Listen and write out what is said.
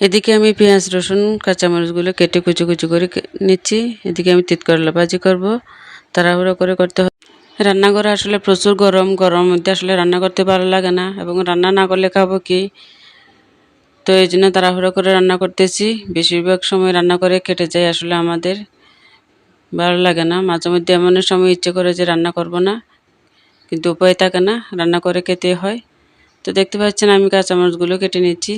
এদিকে আমি পেঁয়াজ রসুন কাঁচামরিচগুলো কেটে কুচি কুচি করে নিচ্ছি। এদিকে আমি তিত করলা ভাজি করব, তাড়াহুড়ো করে করতে হয়। রান্নাঘরে আসলে প্রচুর গরম, গরমের মধ্যে আসলে রান্না করতে ভালো লাগে না, এবং রান্না না করলে খাবো কি। তো এই জন্য তাড়াহুড়ো করে রান্না করতেছি। বেশিরভাগ সময় রান্না করে কেটে যায়, আসলে আমাদের ভালো লাগে না। মাঝে মধ্যে এমন সময় ইচ্ছে করে যে রান্না করব না, কিন্তু উপায় থাকে না, রান্না করে খেতে হয়। তো দেখতে পাচ্ছেন আমি কাঁচামরিচগুলো কেটে নিচ্ছি।